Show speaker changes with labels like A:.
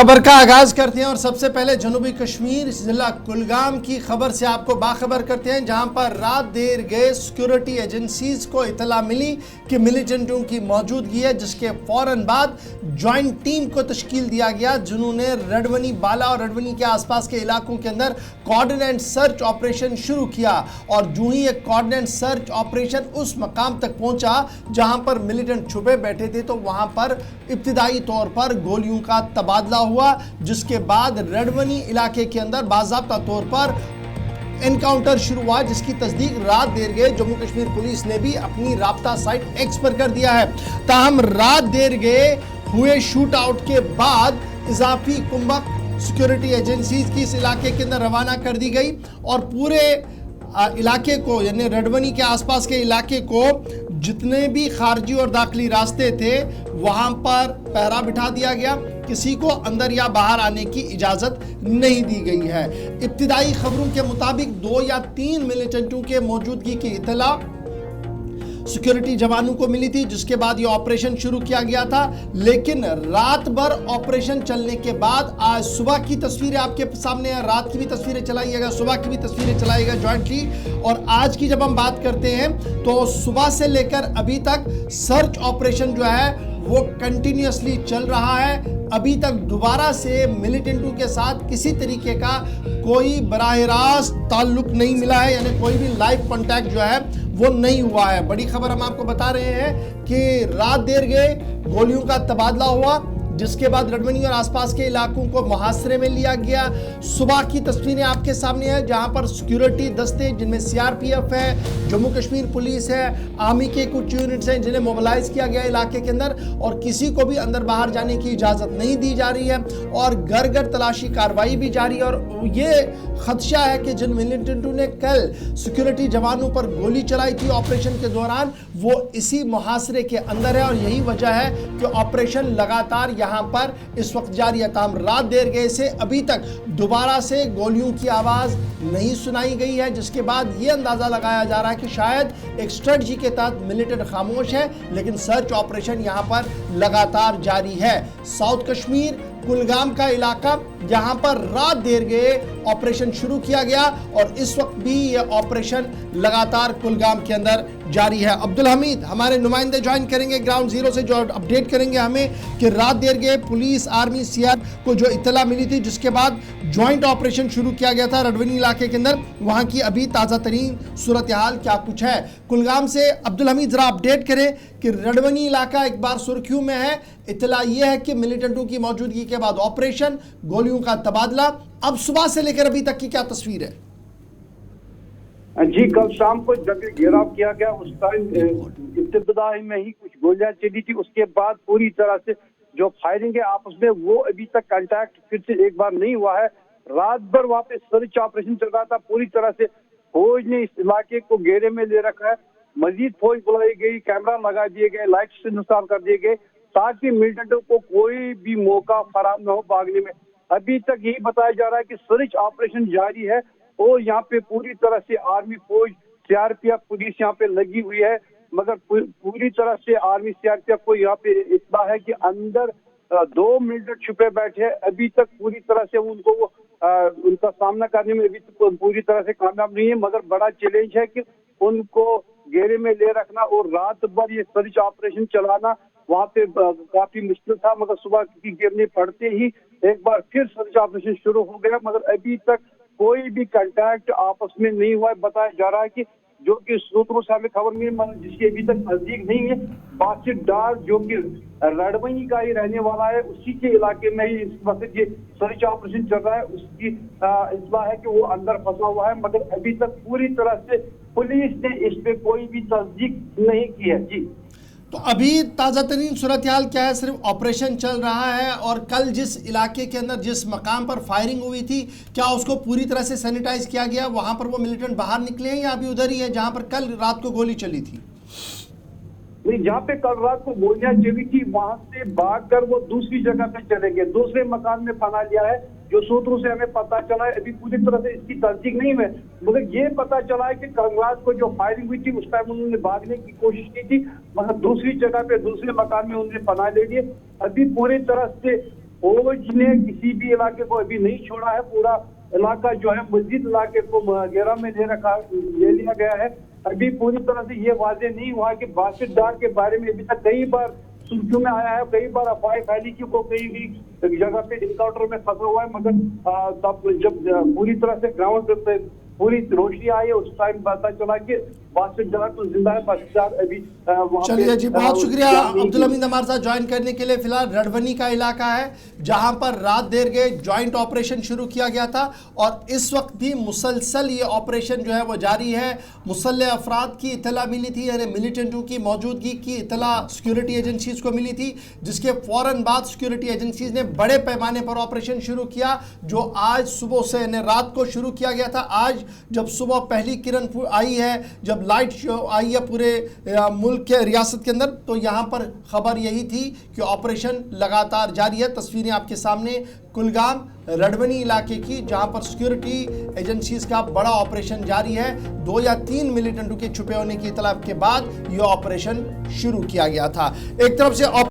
A: खबर का आगाज करते हैं और सबसे पहले जनूबी कश्मीर जिला कुलगाम की खबर से आपको बाखबर करते हैं, जहां पर रात देर गए सिक्योरिटी एजेंसीज को इतला मिली कि मिलिटेंटों की मौजूदगी है, जिसके फौरन बाद ज्वाइंट टीम को तश्कील दिया गया, जिन्होंने रडवनी बाला और रडवनी के आसपास के इलाकों के अंदर कोऑर्डिनेट सर्च ऑपरेशन शुरू किया। और जो ही एक कोऑर्डिनेट सर्च ऑपरेशन उस मकाम तक पहुंचा जहां पर मिलिटेंट छुपे बैठे थे, तो वहां पर इब्तिदाई तौर पर गोलियों का तबादला हुआ, जिसके बाद रडवनी इलाके के अंदर बाज़ाब्ता तौर पर एनकाउंटर शुरू हुआ, जिसकी तस्दीक रात देर गए जम्मू कश्मीर पुलिस ने भी अपनी राब्ता साइट एक्स पर कर दिया है। ताहम रात देर गए हुए शूट आउट के बाद इजाफी कुंभक सिक्योरिटी एजेंसीज की इस इलाके के अंदर रवाना कर दी गई और पूरे इलाके को, यानी रडवनी के आसपास के इलाके को जितने भी खारजी और दाखिली रास्ते थे वहां पर पहरा बिठा दिया गया। किसी को अंदर या बाहर आने की इजाजत नहीं दी गई है। इब्तिदाई खबरों के मुताबिक 2 या 3 मिलिटेंटों के मौजूदगी की इत्तला सिक्योरिटी जवानों को मिली थी, जिसके बाद ये ऑपरेशन शुरू किया गया था। लेकिन रात भर ऑपरेशन चलने के बाद आज सुबह की तस्वीरें आपके सामने हैं, रात की भी तस्वीरें चलाइएगा, सुबह की भी तस्वीरें चलाइएगा ज्वाइंटली। और आज की जब हम बात करते हैं तो सुबह से लेकर अभी तक सर्च ऑपरेशन जो है वो कंटिन्यूअसली चल रहा है। अभी तक दोबारा से मिलिटेंटों के साथ किसी तरीके का कोई बराह रास्त ताल्लुक नहीं मिला है, यानी कोई भी लाइव कांटेक्ट जो है वो नहीं हुआ है। बड़ी खबर हम आपको बता रहे हैं कि रात देर गए गोलियों का तबादला हुआ, जिसके बाद रडवनी और आसपास के इलाकों को मुहासरे में लिया गया। सुबह की तस्वीरें आपके सामने हैं, जहां पर सिक्योरिटी दस्ते, जिनमें सीआरपीएफ है, जम्मू कश्मीर पुलिस है, आर्मी के कुछ यूनिट्स हैं, जिन्हें मोबिलाइज किया गया इलाके के अंदर, और किसी को भी अंदर बाहर जाने की इजाजत नहीं दी जा रही है और घर घर तलाशी कार्रवाई भी जारी है। और ये खदशा है कि जिन मिलिटेंटों ने कल सिक्योरिटी जवानों पर गोली चलाई थी ऑपरेशन के दौरान, वो इसी मुहासरे के अंदर है और यही वजह है कि ऑपरेशन लगातार यहाँ पर इस वक्त जारी है। ताहम रात देर गए से अभी तक दोबारा से गोलियों की आवाज नहीं सुनाई गई है, जिसके बाद ये अंदाजा लगाया जा रहा है कि शायद एक स्ट्रेटजी के तहत मिलिटेंट खामोश है, लेकिन सर्च ऑपरेशन यहाँ पर लगातार जारी है। साउथ कश्मीर कुलगाम का इलाका, जहां पर रात देर गए ऑपरेशन शुरू किया गया और इस वक्त भी ये ऑपरेशन लगातार कुलगाम के अंदर जारी है। अब्दुल हमीद हमारे नुमाइंदे ज्वाइन करेंगे ग्राउंड जीरो से, जो अपडेट करेंगे हमें कि रात देर गए पुलिस, आर्मी, सीआर को जो इत्तला मिली थी, जिसके बाद ज्वाइंट ऑपरेशन शुरू किया गया था रडवनी इलाके के अंदर, वहां की अभी ताज़ा तरीन सूरत हाल क्या कुछ है कुलगाम से। अब्दुल हमीद जरा अपडेट करें कि रडवनी इलाका एक बार सुर्खियों में है, इत्तला यह है कि मिलिटेंटों की मौजूदगी के बाद ऑपरेशन, गोलियों का तबादला, अब सुबह से लेकर अभी तक की क्या तस्वीर है?
B: जी, कल शाम को जब घेराव किया गया उस टाइम इब्तिदाई में ही कुछ गोलियां चली थी, उसके बाद पूरी तरह से जो फायरिंग है आपस में वो अभी तक कांटेक्ट फिर से एक बार नहीं हुआ है। रात भर वहाँ पे सर्च ऑपरेशन चल रहा था, पूरी तरह से फौज ने इस इलाके को घेरे में ले रखा है। मजीद फौज बुलाई गई, कैमरा लगा दिए गए, लाइट्स इंस्टॉल कर दिए गए ताकि मिलिटेंटों को कोई भी मौका फराहम न हो भागने में। अभी तक यही बताया जा रहा है कि सर्च ऑपरेशन जारी है और यहाँ पे पूरी तरह से आर्मी, फौज, सीआरपीएफ, पुलिस यहाँ पे लगी हुई है, मगर पूरी तरह से आर्मी, सीआरपीएफ को यहाँ पे इतना है कि अंदर 2 मिलिटेंट छुपे बैठे हैं। अभी तक पूरी तरह से उनको उनका सामना करने में अभी तक पूरी तरह से कामयाब नहीं है, मगर बड़ा चैलेंज है कि उनको घेरे में ले रखना और रात भर ये सर्च ऑपरेशन चलाना वहाँ पे काफी मुश्किल था। मगर सुबह की गिरने पड़ते ही एक बार फिर सर्च ऑपरेशन शुरू हो गया, मगर अभी तक कोई भी कांटेक्ट आपस में नहीं हुआ है। बताया जा रहा है कि जो कि सूत्रों से हमें खबर मिली, जिसकी अभी तक नजदीक नहीं है, बासित डार जो कि रडवनी का ही रहने वाला है, उसी के इलाके में ही इस वक्त ये सर्च ऑपरेशन चल रहा है। उसकी इत्तला है कि वो अंदर फंसा हुआ है, मगर अभी तक पूरी तरह से पुलिस ने इस पे कोई भी तस्दीक नहीं की है। जी,
A: तो अभी ताज़ा तरीन सूरत हाल क्या है? सिर्फ ऑपरेशन चल रहा है और कल जिस इलाके के अंदर जिस मकाम पर फायरिंग हुई थी, क्या उसको पूरी तरह से सैनिटाइज किया गया? वहां पर वो मिलिटेंट बाहर निकले हैं या अभी उधर ही है जहां पर कल रात को गोली चली थी?
B: नहीं, जहाँ पे कल रात को गोलियां चली थी वहां से भागकर वो दूसरी जगह पे चले गए, दूसरे मकान में पनाह लिया है, जो सूत्रों से हमें पता चला है। अभी पूरी तरह से इसकी तस्दीक नहीं है, मगर ये पता चला है कि कल रात को जो फायरिंग हुई थी उस टाइम उन्होंने भागने की कोशिश की थी, मगर दूसरी जगह पे दूसरे मकान में उन्होंने पनाह ले लिए। अभी पूरी तरह से फौज ने किसी भी इलाके को अभी नहीं छोड़ा है। पूरा इलाका जो है मस्जिद इलाके को घेरा में ले लिया गया है। अभी पूरी तरह से ये वाजे नहीं हुआ कि बासित डार के बारे में अभी तक कई बार सुर्खियों में आया है, कई बार अफवाहें फैली कि वो कहीं भी जगह पे एनकाउंटर में फंसा हुआ है, मगर तब जब पूरी तरह से ग्राउंड पे पूरी रोशनी आई है उस टाइम पता चला कि बासित डार तो जिंदा है, बासित डार अभी
A: चलिए जी, बहुत शुक्रिया अब्दुल हमीद हमारे साथ ज्वाइन करने के लिए। फिलहाल रडवनी का इलाका है जहां पर रात देर गए जॉइंट ऑपरेशन शुरू किया गया था और इस वक्त भी मुसलसल ये ऑपरेशन जो है वो जारी है। मुसल्लह अफराद की इतला मिली थी, यानी मिलिटेंटों की मौजूदगी की इतला सिक्योरिटी एजेंसीज को मिली थी, जिसके फौरन बाद सिक्योरिटी एजेंसीज ने बड़े पैमाने पर ऑपरेशन शुरू किया, जो आज सुबह से यानी रात को शुरू किया गया था। आज जब सुबह पहली किरण आई है, जब लाइट शो आई है पूरे मुल्क के रियासत के अंदर, तो यहाँ पर खबर यही थी कि ऑपरेशन लगातार जारी है। तस्वीरें आपके सामने कुलगाम रडवनी इलाके की, जहाँ पर सिक्योरिटी एजेंसीज का बड़ा ऑपरेशन जारी है। 2 या 3 मिलिटेंटों के छुपे होने की इतला के बाद यह ऑपरेशन शुरू किया गया था। एक तरफ से